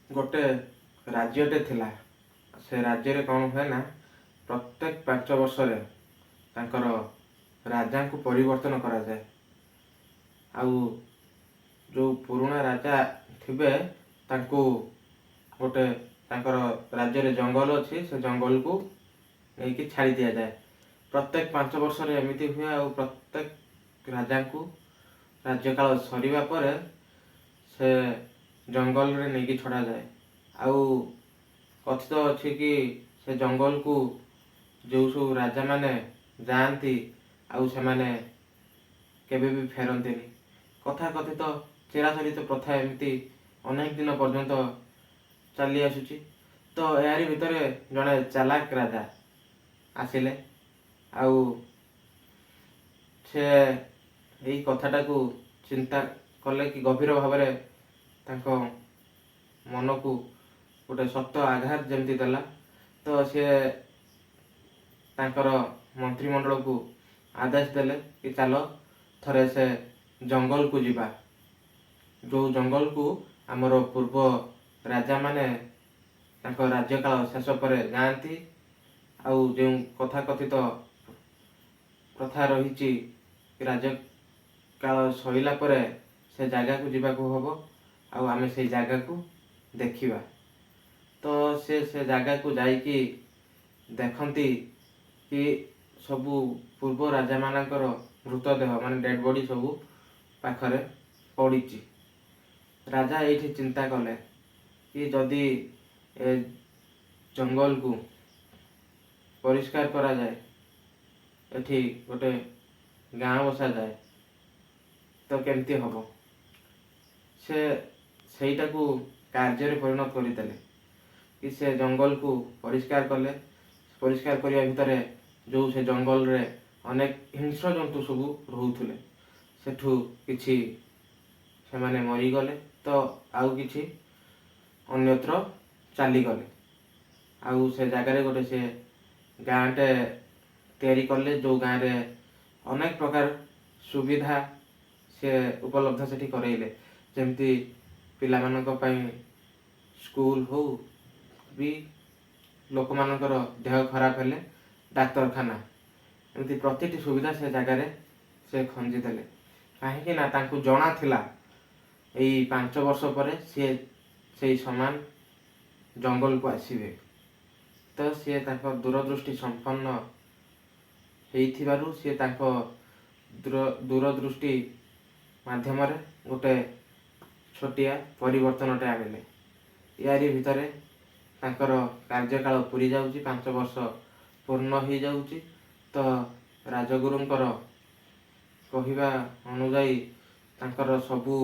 गोटे राज्यटे थिला। से राज्य रे कौन हुए ना प्रत्येक 5 वर्ष रे तांकर राजा को परिवर्तन करा जाए। आउ जो पुराना राजा थिबे तांको गोटे तांकर राज्य रे जंगल अच्छी से जंगल को नहीं छाड़ी दिया जाए। प्रत्येक 5 वर्ष रे एमिति हुए। और प्रत्येक राजा को राज्यकाल सरीबा परे से जंगल रे नहीं छड़ा जाए। आउ कथित अच्छी कि से जंगल को जो सब राजा माने जाती आउ से माने केबे भी फेरती। कथा कथित चिराचरित प्रथा एमती अनेक दिन पर्यंत चली आसुची। तो यारी भितर जड़े चालाक राजा आसिले आउ से यही कथाटा को चिंता कले कि गभीर भाव मन को गोटे सत्य आघात जमती देला। तो सी तांकर मंत्रिमंडल को आदेश देले कि चलो थरे से जंगल को जीवा। जो जंगल को आमर पूर्व राजा माने तांकर राज्यकाल शेष पर जाती आउ जो कथा कथित प्रथा रही राज्यकाल सईला परे से जगह को जीवा को हबो आउ आमे से जगह को देखिबा। तो से जगह को जाइकी देखती कि सबू पूर्व राजा मानकर मृतदेह माने डेड बॉडी सबू पाखरे पड़ी। राजा ये चिंता कले कि जदि ए जंगल को परिष्कार करा जाए, एठी गोटे गाँव बसा जाए तो केमती हम से सहीटा को कार्य परिणत करदेले कि से जंगल को परिष्कार कले। परिष्कार करने भितर जो से जंगल रे अनेक हिंस्र जंतु सबू रोथुले सेठू किछि से माने मरीगले। तो आउ किछि अन्यत्र चलीगले। आउ से जगार गोटे से गाँटे तैयारी कले जो गाँव रे अनेक प्रकार सुविधा से उपलब्ध से करइले। जमती पिला मानक पई स्कूल हो भी लोक मानकर देह खराब हेले डाक्तरखाना एमती प्रतिटी सुविधा से जगार से खंजी देले। कहीं ना तांको जना थिला यही 5 वर्ष पर सी से समान जंगल को आसीबे। तो सी दूरदृष्टि संपन्न होइथिबारु सी तांको दूरदृष्टि माध्यम गोटे छोटिया परिवर्तनटे आनिले। यारी भितर तांकर कार्यकाल पूरी जाउची, 5 वर्ष पूर्ण हो जाउची। तो राजगुरुंकर कहिबा अनुजाई तांकर सबू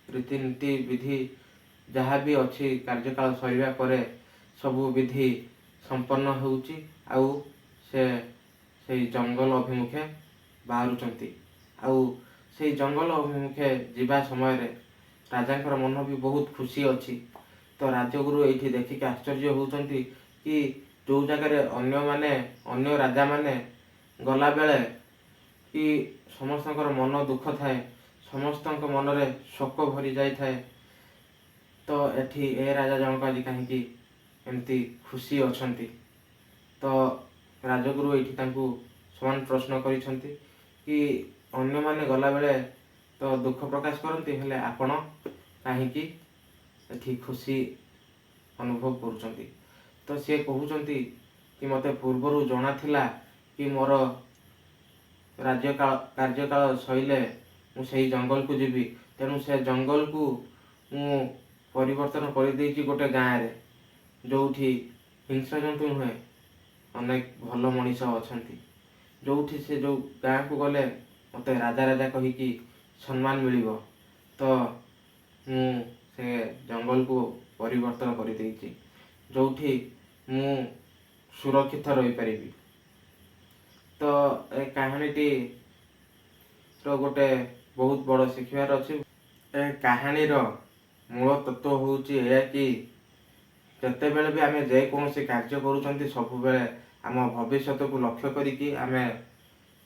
रीतिनीति विधि जहाँ भी अच्छी कार्यकाल सरीबा परे सबू विधि संपन्न होउची। आउ से जंगल अभिमुखे बाहरुचंती। आउ से जंगल अभिमुखे जीवा समय रे राजांकर मन भी बहुत खुशी अच्छी। तो राजगुरु ये देखिक आश्चर्य होउचंती कि जो जगह अन्य राजा माने गला बेले कि समस्त मन दुख थाए, समस्त मन रे शोक भरी जाई थाए। तो एठी ए राजा जनक आज कहीं एमती खुशी अच्छी। तो राजगुरु ये समान प्रश्न करिसंती कि अन्य माने गला बेले तो दुख प्रकाश करती हेले आपण कहीं एठी खुशी अनुभव करुचंती। तो सी कहउचंती कि मते पूर्वर जना थिला कि मोर कार्यकाल सईले मु सेही जंगल को जीवी। तेणु से जंगल को मु परिवर्तन कर देइछि गोटे गाँव रे जोठी हिंसा जंतु नुहे अनेक भल मनीष अछंती। जोठी से जो गाँव को गले मते राजा राजा कहिकी सम्मान मिलिबो। तो मु से जंगल को परिवर्तन कर देइछि जोठी मु सुरक्षित रही पारिबी। तो ए कहानीटी रो गोटे बहुत बड़ शिखिबार अछि। ए कहानी रो मूल तत्व होउची एया कि जते बेले भी आमे जे कोनोसी कार्य करूचंती सब बेले आम भविष्य को लक्ष्य करिकी आमे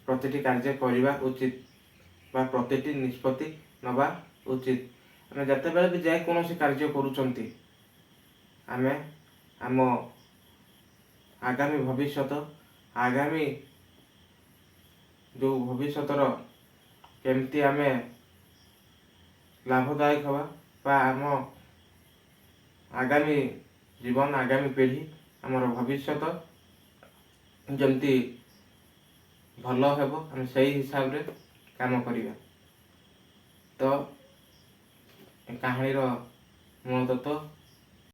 प्रतिटी कार्य करिबा उचित बा प्रतिटी निष्पत्ति नबा उचित। आमे जते बेले भी जे कोनोसी कार्य करूचंती ଆମେ ଆମ ଆଗାମୀ ଭବିଷ୍ୟତ ଆଗାମୀ ଯେଉଁ ଭବିଷ୍ୟତର କେମିତି ଆମେ ଲାଭଦାୟକ ହେବା ବା ଆମ ଆଗାମୀ ଜୀବନ ଆଗାମୀ ପିଢ଼ି ଆମର ଭବିଷ୍ୟତ ଯେମିତି ଭଲ ହେବ ଆମେ ସେଇ ହିସାବରେ କାମ କରିବା। ତ ଏ କାହାଣୀର ମୂଳ ତତ୍ତ୍ୱ